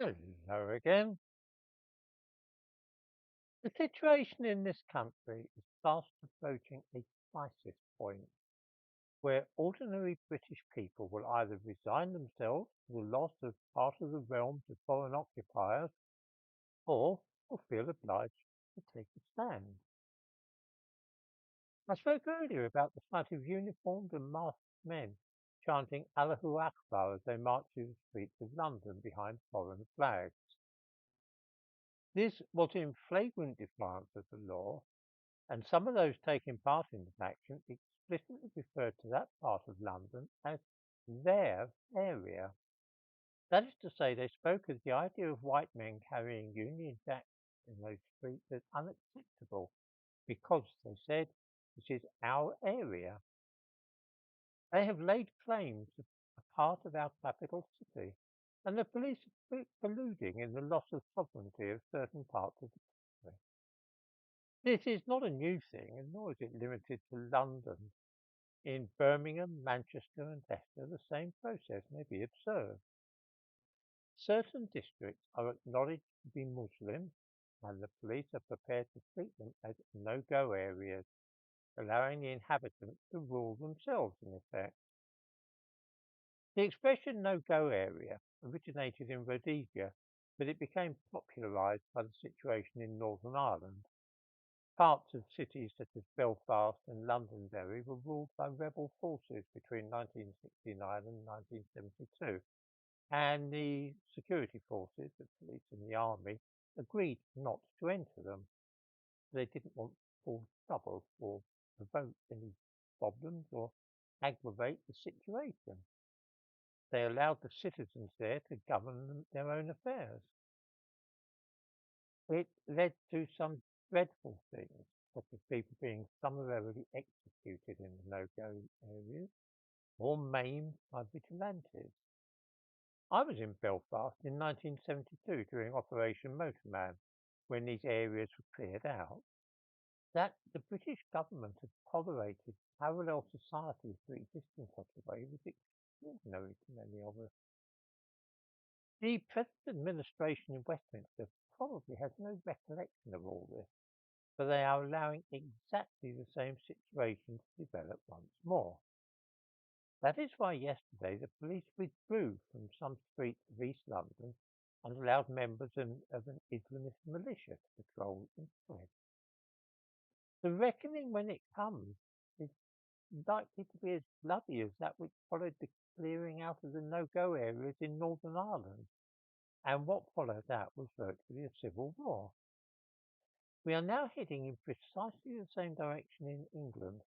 Hello again. The situation in this country is fast approaching a crisis point where ordinary British people will either resign themselves to the loss of part of the realm to foreign occupiers or will feel obliged to take a stand. I spoke earlier about the sight of uniformed and masked men chanting Allahu Akbar as they march through the streets of London behind foreign flags. This was in flagrant defiance of the law, and some of those taking part in this action explicitly referred to that part of London as their area. That is to say, they spoke of the idea of white men carrying Union Jacks in those streets as unacceptable because, they said, this is our area. They have laid claim to a part of our capital city, and the police are colluding in the loss of sovereignty of certain parts of the country. This is not a new thing, and nor is it limited to London. In Birmingham, Manchester, and Leicester, the same process may be observed. Certain districts are acknowledged to be Muslim, and the police are prepared to treat them as no-go areas, allowing the inhabitants to rule themselves in effect. The expression no-go area originated in Rhodesia, but it became popularised by the situation in Northern Ireland. Parts of cities such as Belfast and Londonderry were ruled by rebel forces between 1969 and 1972, and the security forces, the police and the army, agreed not to enter them. They didn't want to cause trouble or provoke any problems or aggravate the situation. They allowed the citizens there to govern their own affairs. It led to some dreadful things, such as people being summarily executed in the no-go areas or maimed by vigilantes. I was in Belfast in 1972 during Operation Motorman when these areas were cleared out. That the British government had tolerated parallel societies to exist in such a way was extraordinary to many of us. The present administration in Westminster probably has no recollection of all this, but they are allowing exactly the same situation to develop once more. That is why yesterday the police withdrew from some streets of East London and allowed members of an Islamist militia to patrol instead. The reckoning, when it comes, is likely to be as bloody as that which followed the clearing out of the no-go areas in Northern Ireland, and what followed that was virtually a civil war. We are now heading in precisely the same direction in England,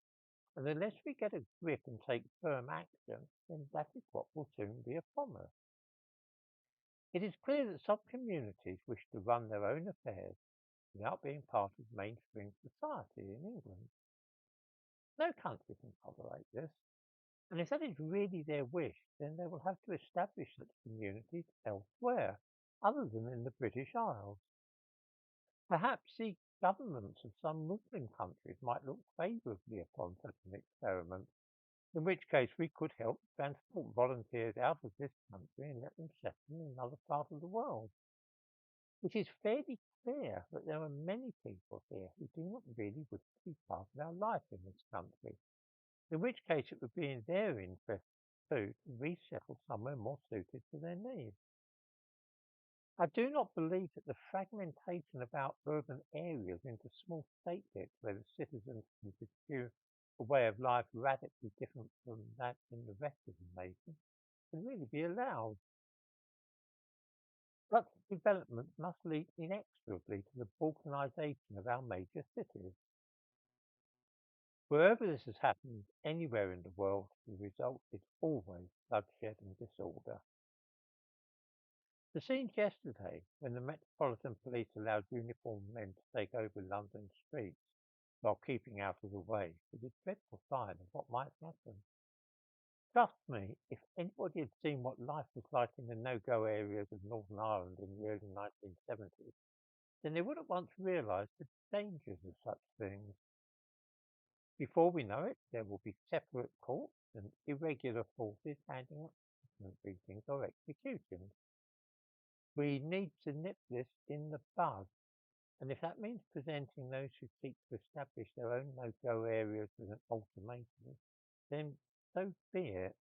and unless we get a grip and take firm action, then that is what will soon be upon us. It is clear that some communities wish to run their own affairs without being part of mainstream society in England. No country can tolerate this, and if that is really their wish, then they will have to establish such communities elsewhere, other than in the British Isles. Perhaps the governments of some Muslim countries might look favourably upon such an experiment, in which case we could help transport volunteers out of this country and let them settle in another part of the world. It is fairly clear that there are many people here who do not really wish to be part of our life in this country, in which case it would be in their interest too to resettle somewhere more suited to their needs. I do not believe that the fragmentation of our urban areas into small statehoods where the citizens can pursue a way of life radically different from that in the rest of the nation can really be allowed. Such development must lead inexorably to the balkanisation of our major cities. Wherever this has happened anywhere in the world, the result is always bloodshed and disorder. The scenes yesterday, when the Metropolitan Police allowed uniformed men to take over London streets while keeping out of the way, was a dreadful sign of what might happen. Trust me, if anybody had seen what life was like in the no-go areas of Northern Ireland in the early 1970s, then they would at once realise the dangers of such things. Before we know it, there will be separate courts and irregular forces handing out punishment beatings or executions. We need to nip this in the bud. And if that means presenting those who seek to establish their own no-go areas with an ultimatum, then so be it.